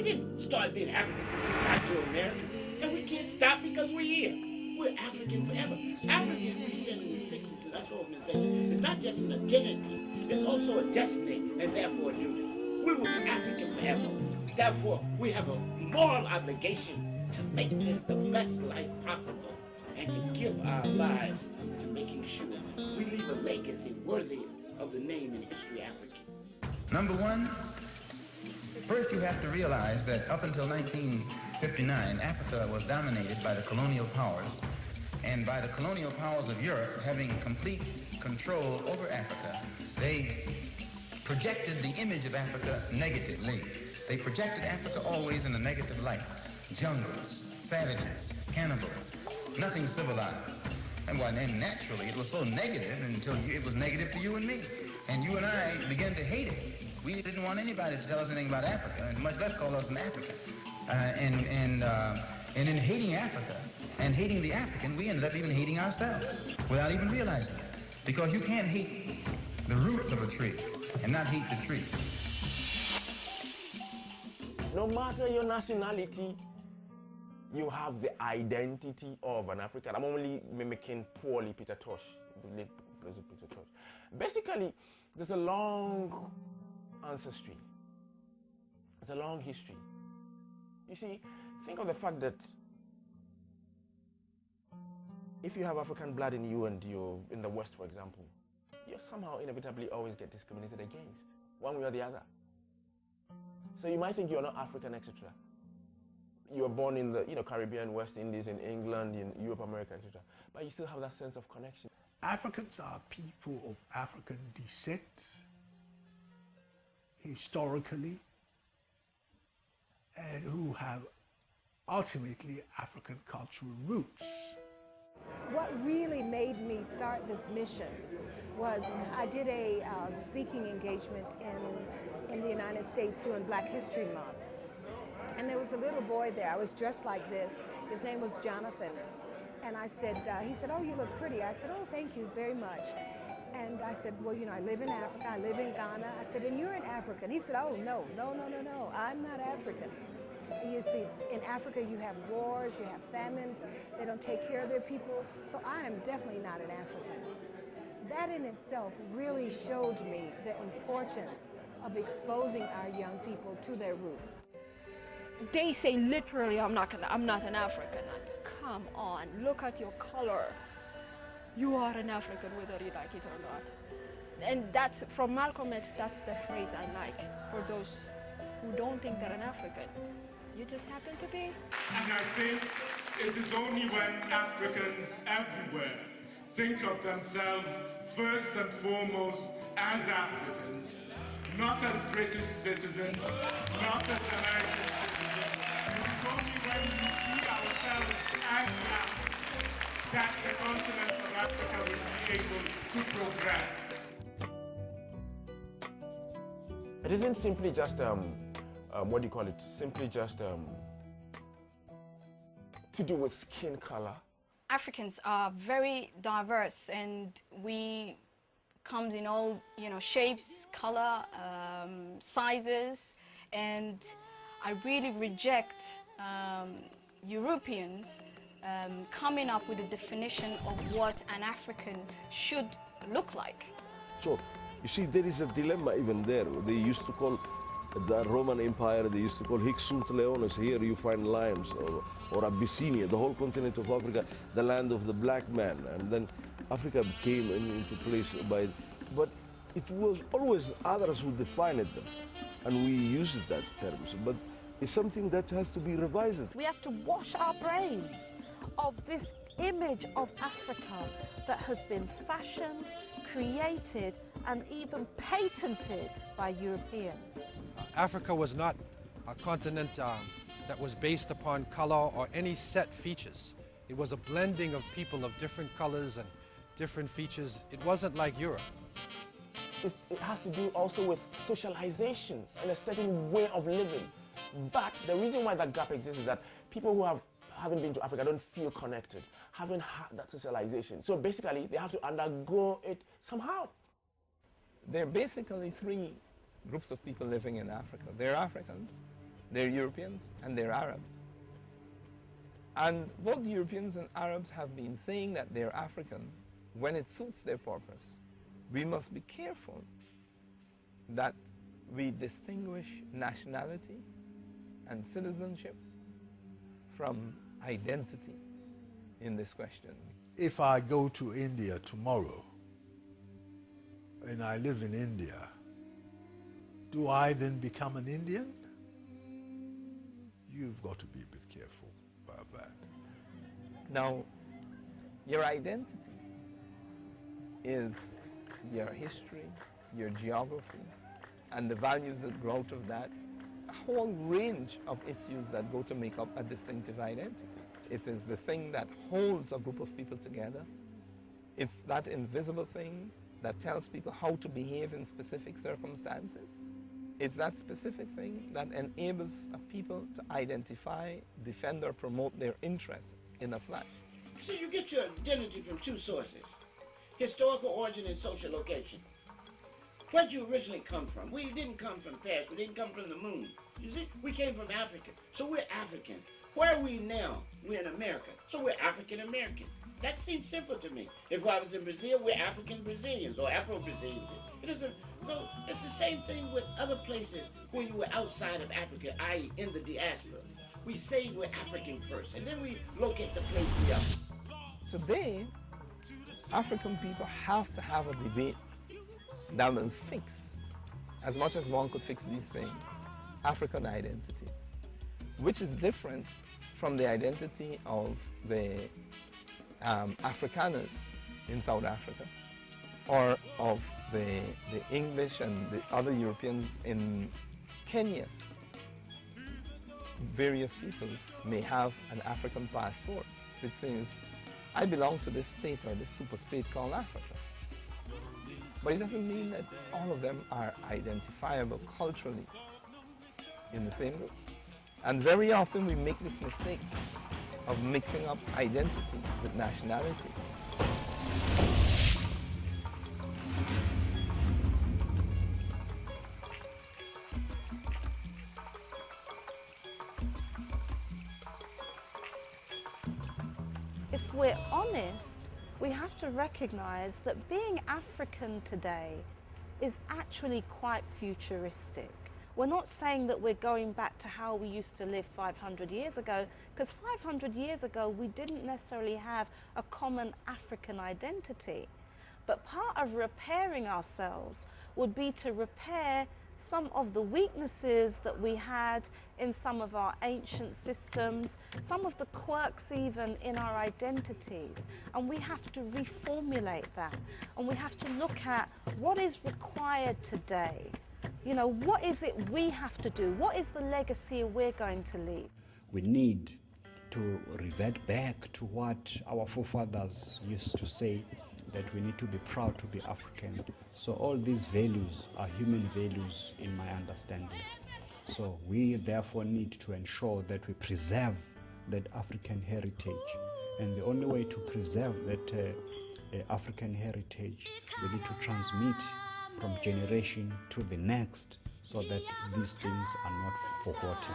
We didn't start being African because we got to America. And we can't stop because we're here. We're African forever. African, we said in the 60s, and that's the organization. It's not just an identity, it's also a destiny and therefore a duty. We will be African forever. Therefore, we have a moral obligation to make this the best life possible and to give our lives to making sure we leave a legacy worthy of the name and history African. Number one, first you have to realize that up until 1959, Africa was dominated by the colonial powers, and by the colonial powers of Europe having complete control over Africa, they projected the image of Africa negatively. They projected Africa always in a negative light. Jungles, savages, cannibals, nothing civilized. And naturally, it was so negative until it was negative to you and me. And you and I began to hate it. We didn't want anybody to tell us anything about Africa, and much less call us an African. And in hating Africa and hating the African, we ended up even hating ourselves without even realizing it. Because you can't hate the roots of a tree and not hate the tree. No matter your nationality, you have the identity of an African. I'm only mimicking poorly Peter Tosh, the late President Peter Tosh. Basically, there's a long ancestry. It's a long history. You see, think of the fact that if you have African blood in you and you're in the West, for example, you somehow inevitably always get discriminated against, one way or the other. So you might think you're not African, etc. You were born in the Caribbean, West Indies, in England, in Europe, America, etc. But you still have that sense of connection. Africans are people of African descent, historically, and who have ultimately African cultural roots. What really made me start this mission was I did a speaking engagement in the United States during Black History Month. And there was a little boy there. I was dressed like this. His name was Jonathan. And I said, he said, "Oh, you look pretty." I said, "Oh, thank you very much." And I said, "Well, I live in Africa. I live in Ghana." I said, "And you're an African." He said, "Oh, no. I'm not African." You see, in Africa, you have wars, you have famines. They don't take care of their people. So I am definitely not an African. That in itself really showed me the importance of exposing our young people to their roots. They say literally, I'm not an African. Come on, look at your color. You are an African whether you like it or not. And that's, from Malcolm X, that's the phrase I like for those who don't think they're an African. You just happen to be. And I think it is only when Africans everywhere think of themselves first and foremost as Africans, not as British citizens, not as American citizens. It is only when we see ourselves as Africans that the continent of Africa will be able to progress. It isn't simply just what do you call it? Simply just to do with skin color. Africans are very diverse, and we comes in all shapes, color, sizes, and I really reject Europeans coming up with a definition of what an African should look like. So, you see, there is a dilemma even there. They used to call the Roman Empire, they used to call Hic sunt leones. Here you find lions, or Abyssinia, the whole continent of Africa, the land of the black man. And then Africa came into place but it was always others who defined them. And we used that terms, but it's something that has to be revised. We have to wash our brains of this image of Africa that has been fashioned, created, and even patented by Europeans. Africa was not a continent that was based upon color or any set features. It was a blending of people of different colors and different features. It wasn't like Europe. It has to do also with socialization and a certain way of living. But the reason why that gap exists is that people who haven't been to Africa don't feel connected, haven't had that socialization. So basically, they have to undergo it somehow. There are basically three groups of people living in Africa. There are Africans, They're Europeans and they're Arabs. And both Europeans and Arabs have been saying that they're African when it suits their purpose. We must be careful that we distinguish nationality and citizenship from identity in this question. If I go to India tomorrow and I live in India, do I then become an Indian? You've got to be a bit careful about that. Now, your identity is your history, your geography, and the values that grow out of that, a whole range of issues that go to make up a distinctive identity. It is the thing that holds a group of people together. It's that invisible thing that tells people how to behave in specific circumstances. It's that specific thing that enables a people to identify, defend, or promote their interests in a flash. See, you get your identity from two sources: historical origin and social location. Where'd you originally come from? We didn't come from Paris. We didn't come from the moon. You see, we came from Africa. So we're African. Where are we now? We're in America. So we're African American. That seems simple to me. If I was in Brazil, we're African Brazilians or Afro-Brazilians. It isn't. So it's the same thing with other places where you were outside of Africa, i.e. in the diaspora. We say we're African first, and then we locate the place we are. Today, African people have to have a debate that will fix, as much as one could fix these things, African identity, which is different from the identity of the Afrikaners in South Africa, or of the English and the other Europeans in Kenya. Various peoples may have an African passport which says, I belong to this state or this super state called Africa. But it doesn't mean that all of them are identifiable culturally in the same group. And very often we make this mistake of mixing up identity with nationality. If we're honest, we have to recognize that being African today is actually quite futuristic. We're not saying that we're going back to how we used to live 500 years ago, because 500 years ago we didn't necessarily have a common African identity. But part of repairing ourselves would be to repair some of the weaknesses that we had in some of our ancient systems, some of the quirks even in our identities. And we have to reformulate that. And we have to look at what is required today. You know, what is it we have to do? What is the legacy we're going to leave? We need to revert back to what our forefathers used to say, that we need to be proud to be African. So all these values are human values in my understanding. So we therefore need to ensure that we preserve that African heritage. And the only way to preserve that African heritage, we need to transmit from generation to the next so that these things are not forgotten.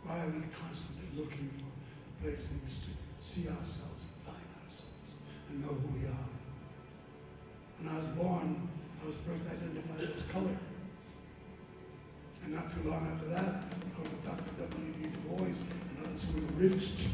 Why are we constantly looking for a place in which to see ourselves and find ourselves and know who we are? When I was born, I was first identified as colored. And not too long after that, because of Dr. W.B. Du Bois and others who enriched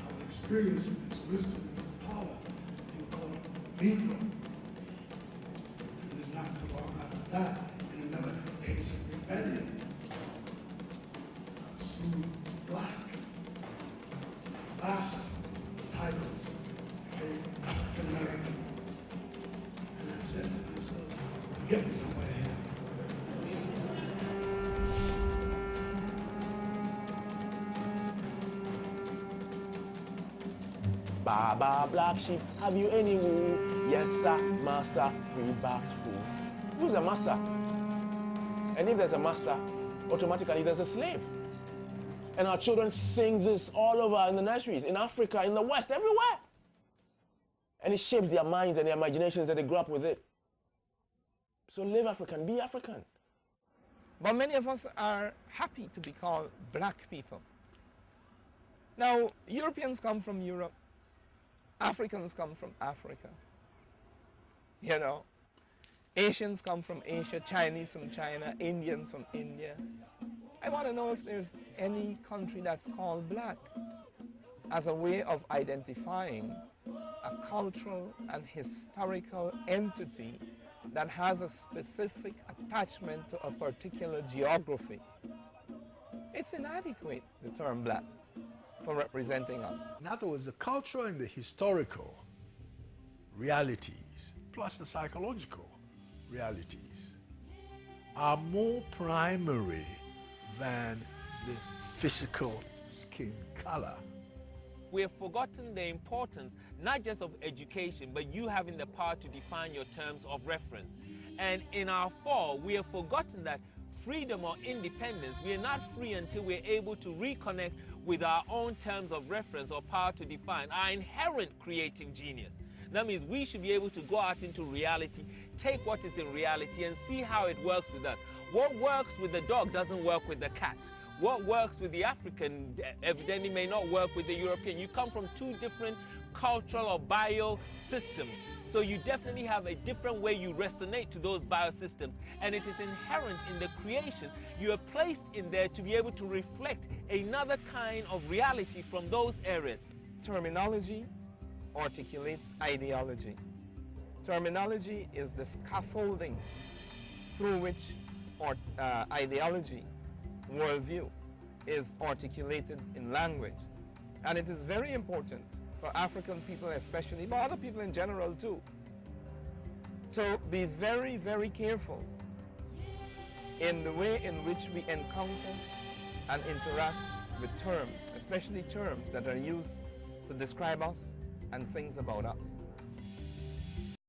our experience with his wisdom and his power, they were called Negro. And then not too long after that, in another case of rebellion, I was soon black. The last of the titles became African American. And I said to myself, get me somewhere here. Baba black sheep, have you any wool? Yes sir, master, 3 bags full. Who's a master? And if there's a master, automatically there's a slave. And our children sing this all over in the nurseries, in Africa, in the West, everywhere. And it shapes their minds and their imaginations and they grow up with it. So live African, be African. But many of us are happy to be called black people. Now, Europeans come from Europe. Africans come from Africa. You know, Asians come from Asia, Chinese from China, Indians from India. I want to know if there's any country that's called black as a way of identifying a cultural and historical entity that has a specific attachment to a particular geography. It's inadequate, the term black, for representing us. In other words, the cultural and the historical realities, plus the psychological realities, are more primary than the physical skin color. We have forgotten the importance not just of education, but you having the power to define your terms of reference. And in our fall, we have forgotten that freedom or independence, we are not free until we're able to reconnect with our own terms of reference or power to define our inherent creative genius. That means we should be able to go out into reality, take what is in reality and see how it works with us. What works with the dog doesn't work with the cat. What works with the African evidently may not work with the European. You come from 2 different cultural or bio systems. So you definitely have a different way you resonate to those biosystems. And it is inherent in the creation. You are placed in there to be able to reflect another kind of reality from those areas. Terminology articulates ideology. Terminology is the scaffolding through which ideology, worldview, is articulated in language. And it is very important for African people especially, but other people in general too, to be very, very careful in the way in which we encounter and interact with terms, especially terms that are used to describe us and things about us.